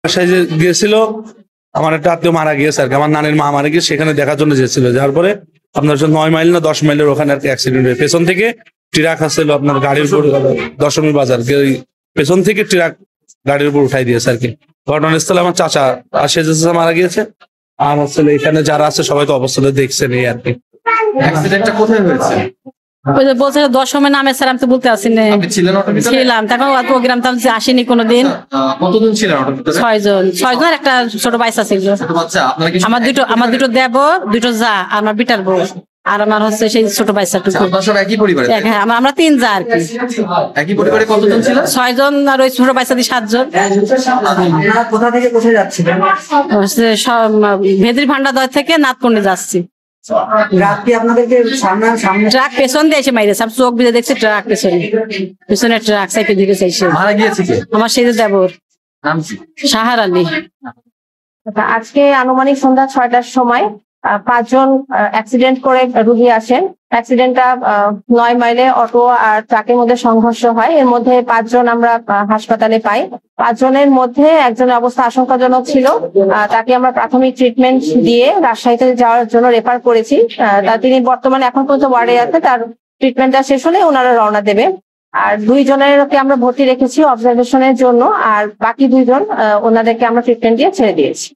বাসায় গিয়েছিল, আমার একটা আত্মীয় মারা গিয়েছে আর কি, আমার নানির মা মারা গিয়ে সেখানে দেখার জন্য যেছিল। যার পরে আপনার 9 মাইল না 10 মাইলের ওখানে আর কি অ্যাক্সিডেন্ট হয়ে পেছন থেকে ট্রাক আসছিল আপনার গাড়ির উপর, দশমী বাজার, পেছন থেকে ট্রাক গাড়ির উপর উঠাই দিয়েছে আর কি। ঘটনাস্থলে আমার চাচা মারা গিয়েছে, আর হচ্ছে এখানে যারা আছে সবাই তো অবস্থা দেখছেন এই আর কি। অ্যাক্সিডেন্টটা কোথায় হয়েছে? বলছে 10 সময় নামে স্যার, আমি তো বলতে আসি না, ছিলাম তখন প্রোগ্রাম তো আসেনি কোনোদিন। কতজন ছিলেন? 6 জন আর একটা ছোট বাচ্চা ছিল। আমার দুটো দেবর, দুটো যা, আমার বিটার বউ, আর আমার হচ্ছে সেই ছোট বাচ্চাটুকু। একই পরিবারে? হ্যাঁ, আমরা 3 যা আর কি। একই পরিবারে কতজন ছিল? 6 জন, আর ওই ছোট বাচ্চা দিয়ে 7 জন। কোথা থেকে কোথায় যাচ্ছিলেন? ভেদ্রি ভান্ডার থেকে নাথকুন্ডে যাচ্ছি। ট্রাক পেছন দিয়ে এসে মাইরেছে, আমি চোখ বুঝে দেখছি ট্রাক পেছনে ট্রাক সাইকেল দিকে চাইছে। মারা গিয়েছে কে? আমার সেই দেবর, নাম কি? সাহার আলী। আজকে আনুমানিক সন্ধ্যা 6টার সময় 5 জন অ্যাক্সিডেন্ট করে রুগী আসেন। অ্যাক্সিডেন্টটা 9 মাইলে অটো আর ট্রাকের মধ্যে সংঘর্ষ হয়। এর মধ্যে 5 জন আমরা হাসপাতালে পাই। 5 জনের মধ্যে একজনের অবস্থা আশঙ্কাজনক ছিল, তাকে আমরা প্রাথমিক ট্রিটমেন্ট দিয়ে রাজশাহীতে যাওয়ার জন্য রেফার করেছি। তিনি বর্তমানে এখন পর্যন্ত ওয়ার্ডে আছে, তার ট্রিটমেন্টটা শেষ হলে ওনারা রওনা দেবে। আর 2 জনেরকে আমরা ভর্তি রেখেছি অবজারভেশনের জন্য, আর বাকি 2 জন ওনাদেরকে আমরা ট্রিটমেন্ট দিয়ে ছেড়ে দিয়েছি।